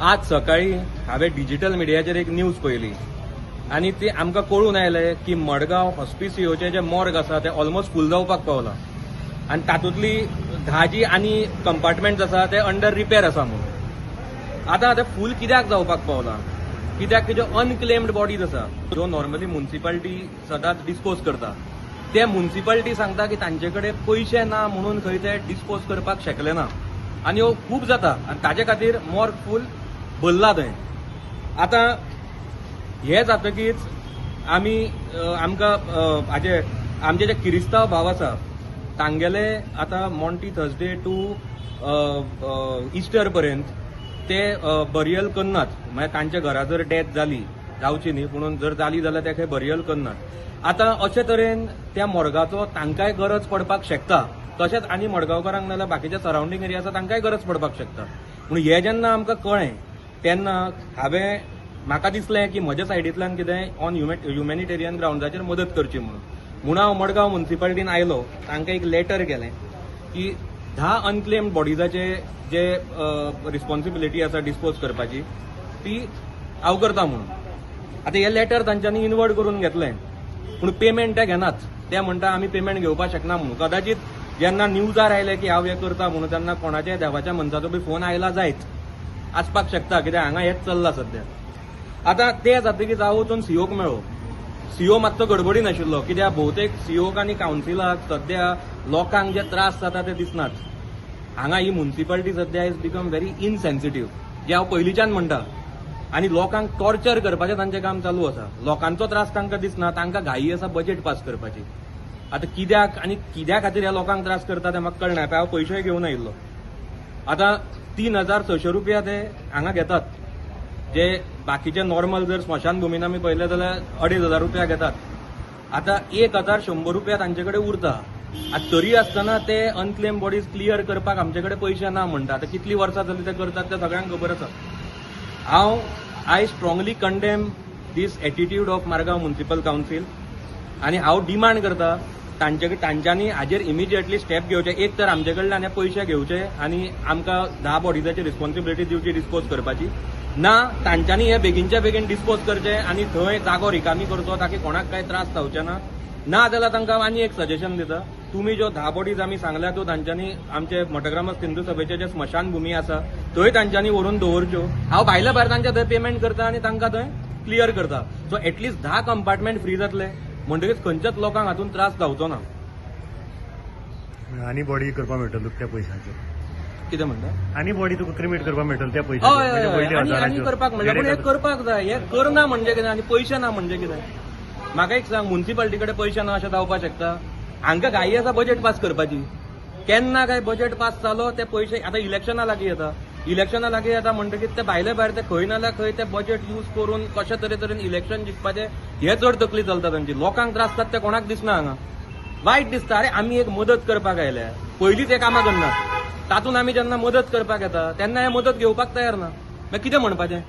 आज सकाळी हांवें डिजिटल मिडियाचेर एक न्यूज पळयली आनी ती आमकां कळून आयलें की मडगांव हॉस्पिसिओचे जे मॉर्ग आसा ते ऑलमोस्ट फूल जावपाक पावला आनी तातूंतली 10 जी आनी कंपार्टमेंट्स आसा ते अंडर रिपेर आसा म्हणून. आतां ते फूल कित्याक जावपाक पावला? कित्याक की ज्यो अनक्लेम्ड बॉडीज आसा ज्यो नॉर्मली म्युनिसिपालिटी सदांच डिस्पोज करता ते म्युनिसिपालिटी सांगता की तांचे कडेन पयशे ना म्हणून खंय ते डिस्पोज करपाक शकले ना आनी ह्यो खूब जाता आनी ताजे खातीर मॉर्ग फूल भरला थंय. आतां हे जातकीच आमी आमकां आमचे जे किरिस्तांव भाव आसा तांगेले आतां मॉन्टी थर्सडे टू इस्टर पर्यंत ते बरियल करनात. म्हळ्यार तांच्या घरा जर डेथ जावची न्ही पूण जर जाली जाल्यार ते खंय बरियल करनात. आतां अशे तरेन त्या मॉर्गाचो तांकांय गरज पडपाक शकता. तशेंच आनी मडगांवकारांक नाल्यार बाकीच्या सरावंडींग एरिया आसा तांकांय गरज पडपाक शकता. पूण हे जेन्ना आमकां कळ्ळें तेन्ना म्हाका दिसलें की म्हज्या सायडींतल्यान कितें ऑन ह्युमॅनिटेरियन ग्राउंडाचेर मदत करची म्हणून हांव मडगांव म्युनिसिपालिटीन आयलो. तांकां एक लेटर केलें की 10 अनक्लेम्ड बॉडीजाचे जे रिस्पॉन्सिबिलिटी आसा डिस्पोज करपाची ती हांव करता म्हणून. आतां हे लेटर तांच्यांनी इनवर्ड करून घेतलें पूण पेमेंट ते घेनात. ते म्हणटा आमी पेमेंट घेवपाक शकना म्हणून. कदाचित जेन्ना न्यूजार आयलें की हांव हें करता म्हणून तेन्ना कोणाच्याय देवाच्या मनशाचो बी फोन आयला जायत आसपाक शकता कित्याक हांगा हेंच चल्लां सध्या. आतां ते जातकीच हांव वचून सीओक मेळ्ळो. सीओ मातसो गडबडीन आशिल्लो कित्याक भोवतेक सीओक आनी कावन्सिलाक सध्या लोकांक जे त्रास जाता ते दिसनात. हांगा ही म्युनिसिपालिटी सध्या इज बिकम व्हेरी इनसेन्सिटीव जे हांव पयलींच्यान म्हणटा आनी लोकांक टॉर्चर करपाचें तांचें काम चालू आसा. लोकांचो त्रास तांकां दिसना, तांकां घाई आसा बजेट पास करपाची. आतां कित्याक आनी कित्या खातीर ह्या लोकांक त्रास करता तें म्हाका कळना. हांव पयशेय घेवन आयिल्लो. आतां 3600 रुपया ते हांगा घेतात जे बाकीचे नॉर्मल जर स्मशान भुमीन आमी पळयलें जाल्यार 2500 रुपया घेतात. आतां 1100 रुपया तांचे कडेन उरता. आतां तरी आसतना ते अनक्लेम बॉडीज क्लियर करपाक आमचे कडेन पयशे ना म्हणटा. आतां कितलीं वर्सां जालीं ते करतात तें सगळ्यांक खबर आसा. I strongly condemn this attitude of Margao municipal council आनी हांव डिमांड करता तांच्यांनी हाजेर इमिजिएटली स्टेप घेवचे. एक तर आमचे कडल्यान हे पयशे घेवचे आनी आमकां 10 बॉडीजाची रिस्पॉन्सिबिलिटी दिवची डिस्पोज करपाची. ना तांच्यांनी हे बेगीनच्या बेगीन डिस्पोज करचे आनी थंय जागो रिकामी करचो ताकी कोणाक काय त्रास जावचे ना. ना जाल्यार तांकां आनी एक सजेशन दिता. तुमी ज्यो 10 बॉडीज आमी सांगल्या त्यो तांच्यांनी आमचे मठग्रामस्थ हिंदू सभेचे जे स्मशान भुमी आसा थंय तांच्यांनी व्हरून दवरच्यो. हांव भायल्या भायर तांच्या थंय पेमेंट करता आनी तांकां थंय क्लियर करता. सो एटलीस्ट 10 कंपार्टमेंट फ्री जातले म्हणटकीच खंयच्याच लोकांक हातून त्रास जावचो ना. आनी बॉडी करपाक मेळटलो त्या पयशांचो. कितें म्हणटा? आनी बॉडी तुका क्रिमेट करपाक मेळटलो त्या हय पयशांचो. आनी करपाक म्हणटा पूण हे करपाक जाय. हे करना म्हणजे कितें आनी पयशे ना म्हणजे कितें? म्हाका एक सांग, म्युनिसिपालिटी कडेन पयशे ना अशें जावपाक शकता? हांकां घाई आसा बजेट पास करपाची. केन्ना काय बजेट पास जालो ते पयशे आतां इलेक्शना लागीं येता म्हणटकीच ते भायले भायर ते खंय नाल्यार खंय ते बजेट यूज करून कशे तरेन इलेक्शन जिखपाचें हे चड तकली चलता तांची. लोकांक त्रास जाता ते कोणाक दिसना हांगा. वायट दिसता. अरे आमी एक मदत करपाक आयल्या. पयलींच हे कामां करनात तातूंत आमी जेन्ना मदत करपाक येता तेन्ना हे मदत घेवपाक तयार ना. मागीर कितें म्हणपाचें?